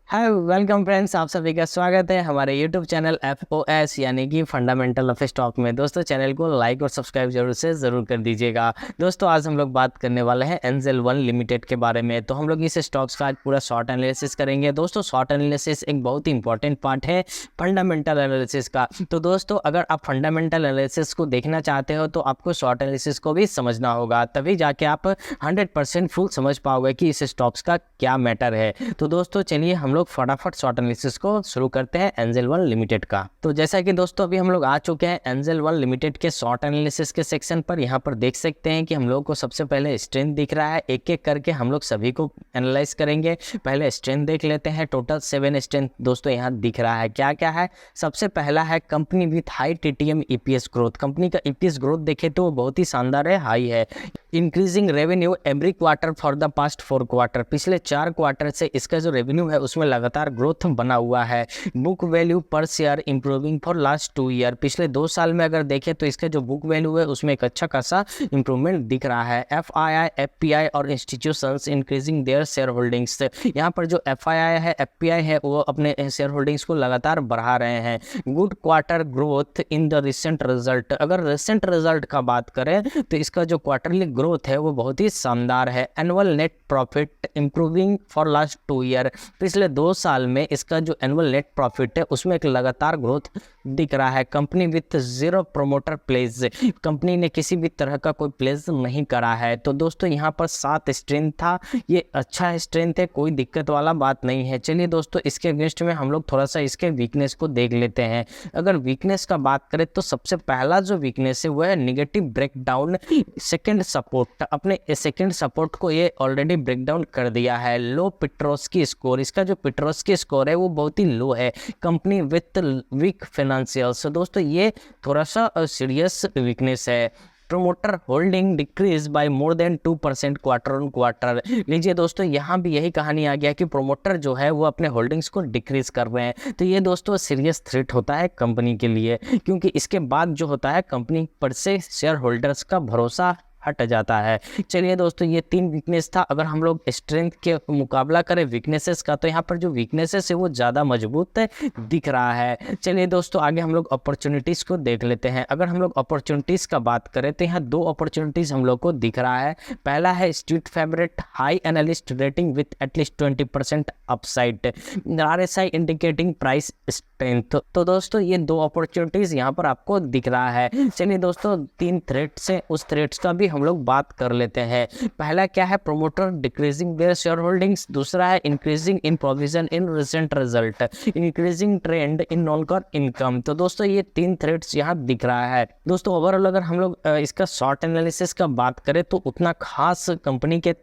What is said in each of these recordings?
Hi welcome friends, आप सभी का स्वागत है हमारे यूट्यूब चैनल FOS यानी कि फंडामेंटल ऑफ स्टॉक में। दोस्तों चैनल को लाइक और सब्सक्राइब जरूर कर दीजिएगा। दोस्तों आज हम लोग बात करने वाले हैं एंजल वन लिमिटेड के बारे में। तो हम लोग इस स्टॉक्स का आज पूरा शॉर्ट एनालिसिस करेंगे। दोस्तों शॉर्ट एनालिसिस एक बहुत ही इंपॉर्टेंट पार्ट है फंडामेंटल एनालिसिस का। तो दोस्तों अगर आप फंडामेंटल एनालिसिस को देखना चाहते हो तो आपको शॉर्ट एनालिसिस को भी समझना होगा, तभी जाके आप 100% फुल समझ पाओगे कि इस स्टॉक्स का क्या मैटर है। तो दोस्तों चलिए हम लोग फटाफट शॉर्ट एनालिसिस को शुरू करते हैं एंजल वन लिमिटेड का। तो जैसा कि दोस्तों अभी हम लोग आ चुके हैं एंजल वन लिमिटेड के शॉर्ट एनालिसिस के सेक्शन पर। यहाँ पर देख सकते हैं कि हम लोग को सबसे पहले स्ट्रेंथ दिख रहा है। एक एक करके हम लोग सभी को एनालाइज करेंगे। पहले स्ट्रेंथ देख लेते हैं। टोटल 7 स्ट्रेंथ दोस्तों यहाँ दिख रहा है। क्या क्या है? सबसे पहला है company with high TTM EPS growth. Company का EPS ग्रोथ देखे तो बहुत ही शानदार है, हाई है। Increasing revenue every quarter for the past 4 quarter. पिछले 4 क्वार्टर से इसका जो रेवेन्यू है उसमें लगातार ग्रोथ बना हुआ है। बुक वैल्यू पर share improving for last 2 year. पिछले 2 साल में अगर देखें तो इसका जो बुक वैल्यू है उसमें एक अच्छा खासा इंप्रूवमेंट दिख रहा है। FII FPI और institutions increasing their share holdings. यहाँ पर जो FII है FPI है वो अपने शेयर होल्डिंग्स को लगातार बढ़ा रहे हैं। Good quarter growth in the recent result. अगर रिसेंट रिजल्ट का बात करें तो इसका जो क्वार्टरली ग्रोथ है वो बहुत ही शानदार है। Annual net profit improving for last 2 year. पिछले 2 साल में इसका जो एनुअल नेट प्रॉफिट है उसमें एक लगातार ग्रोथ दिख रहा है। Company with 0 promoter pledge. Company ने किसी भी तरह का कोई प्लेज नहीं करा है। तो दोस्तों यहाँ पर 7 स्ट्रेंथ था। ये अच्छा स्ट्रेंथ है, कोई दिक्कत वाला बात नहीं है। चलिए दोस्तों इसके अगेंस्ट में हम लोग थोड़ा सा इसके वीकनेस को देख लेते हैं। अगर वीकनेस का बात करें तो सबसे पहला जो वीकनेस है वो है निगेटिव ब्रेकडाउन सेकेंड सपोर्ट। अपने सेकेंड सपोर्ट को ये ऑलरेडी ब्रेकडाउन कर दिया है। लो पेट्रोस्की स्कोर। इसका जो पेट्रोस्की स्कोर है वो बहुत ही लो है। Company with week financials. दोस्तों ये थोड़ा सा सीरियस वीकनेस है। Promoter holding decrease by more than 2% quarter on quarter. लीजिए दोस्तों यहाँ भी यही कहानी आ गया कि प्रोमोटर जो है वो अपने होल्डिंग्स को डिक्रीज कर रहे हैं। तो ये दोस्तों सीरियस थ्रेट होता है कंपनी के लिए, क्योंकि इसके बाद जो होता है कंपनी पर से शेयर होल्डर्स का भरोसा हट जाता है। चलिए दोस्तों ये 3 वीकनेस था। अगर हम लोग स्ट्रेंथ के मुकाबला करें वीकनेसेस का तो यहाँ पर जो वीकनेसेस है वो ज़्यादा मजबूत दिख रहा है। चलिए दोस्तों आगे हम लोग अपॉर्चुनिटीज़ को देख लेते हैं। अगर हम लोग अपॉर्चुनिटीज़ का बात करें तो यहाँ 2 अपॉर्चुनिटीज़ हम लोग को दिख रहा है। पहला है street favourite high analyst rating with at least 20% upside. RSI indicating price strength. तो दोस्तों ये 2 अपॉर्चुनिटीज़ यहाँ पर आपको दिख रहा है। चलिए दोस्तों 3 थ्रेट्स है, उस थ्रेट्स का भी हम लोग बात कर लेते हैं। पहला क्या है? Promoter decreasing their share holdings. दूसरा है increasing in provision in recent result. Increasing trend in non core income. तो दोस्तों ये 3 थ्रेड्स यहाँ दिख रहा है। दोस्तों ओवरऑल अगर हम लोग इसका शॉर्ट एनालिसिस का बात करें तो उतना खास कंपनी के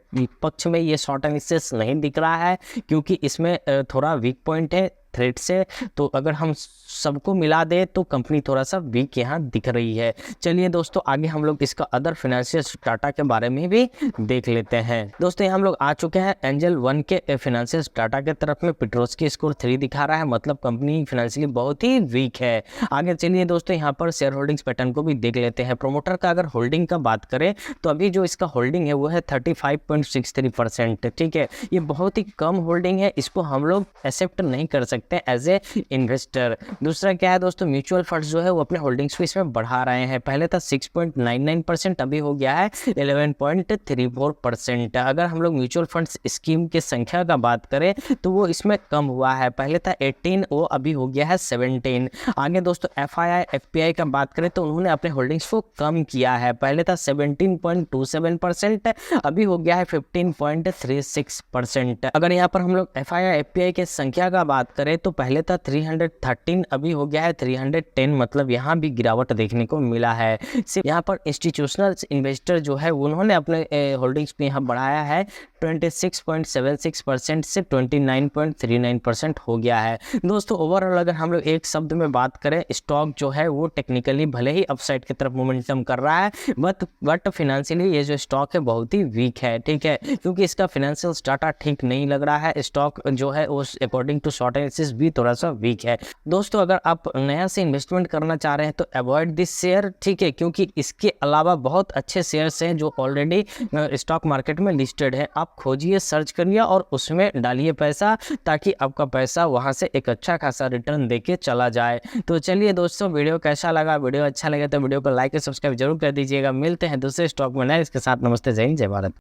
पक्ष में ये शॉर्ट एनालिसिस नहीं दिख रहा है, क्योंकि इसमें थोड़ा वीक पॉइंट है थ्रेड से। तो अगर हम सबको मिला दे तो कंपनी थोड़ा सा वीक यहाँ दिख रही है। चलिए दोस्तों आगे हम लोग इसका अदर फाइनेंशियल डाटा के बारे में भी देख लेते हैं। दोस्तों हम लोग आ चुके हैं एंजल वन के फाइनेंशियल डाटा के तरफ में। पेट्रोस्की स्कोर 3 दिखा रहा है, मतलब कंपनी फाइनेंशियली बहुत ही वीक है। आगे चलिए दोस्तों यहाँ पर शेयर होल्डिंग्स पैटर्न को भी देख लेते हैं। प्रोमोटर का अगर होल्डिंग का बात करें तो अभी जो इसका होल्डिंग है वो है 35.63%। ठीक है, ये बहुत ही कम होल्डिंग है, इसको हम लोग एक्सेप्ट नहीं कर सकते एज ए इन्वेस्टर। दूसरा क्या है दोस्तों, म्यूचुअल फंड्स जो है वो अपने होल्डिंग्स को इसमें बढ़ा रहे हैं। पहले था 6.99%, अभी हो गया है 11.34%। अगर हम लोग म्यूचुअल फंड्स स्कीम की संख्या का बात करें तो वो इसमें कम हुआ है। पहले था 18, वो अभी हो गया है 17। आगे दोस्तों FII FPI का बात करें तो उन्होंने अपने होल्डिंग्स को कम किया है। पहले था 17.27%, अभी हो गया है 15.36%। अगर यहाँ पर हम लोग FII FPI के संख्या का बात करें तो पहले था 313, अभी हो गया है 310, मतलब यहाँ भी गिरावट देखने को मिला है। सिर्फ यहाँ पर इंस्टीट्यूशनल इन्वेस्टर जो है उन्होंने अपने होल्डिंग्स पे यहाँ बढ़ाया है। 26.76% से 29.39% हो गया है। दोस्तों ओवरऑल अगर हम लोग एक शब्द में बात करें, स्टॉक जो है वो टेक्निकली भले ही अपसाइड की तरफ मोमेंटम कर रहा है, बट फिनेंशियली ये जो स्टॉक है बहुत ही वीक है। ठीक है, क्योंकि इसका फाइनेंशियल डाटा ठीक नहीं लग रहा है। स्टॉक जो है उस अकॉर्डिंग टू शॉर्ट एनालिसिस भी थोड़ा सा वीक है। दोस्तों अगर आप नया से इन्वेस्टमेंट करना चाह रहे हैं तो अवॉइड दिस शेयर। ठीक है, क्योंकि इसके अलावा बहुत अच्छे शेयर्स हैं जो ऑलरेडी स्टॉक मार्केट में लिस्टेड है। आप आप खोजिए, सर्च करिए और उसमें डालिए पैसा, ताकि आपका पैसा वहाँ से एक अच्छा खासा रिटर्न देके चला जाए। तो चलिए दोस्तों, वीडियो कैसा लगा? वीडियो अच्छा लगे तो वीडियो को लाइक और सब्सक्राइब जरूर कर दीजिएगा। मिलते हैं दूसरे स्टॉक में नए इसके साथ। नमस्ते, जय हिंद, जय भारत।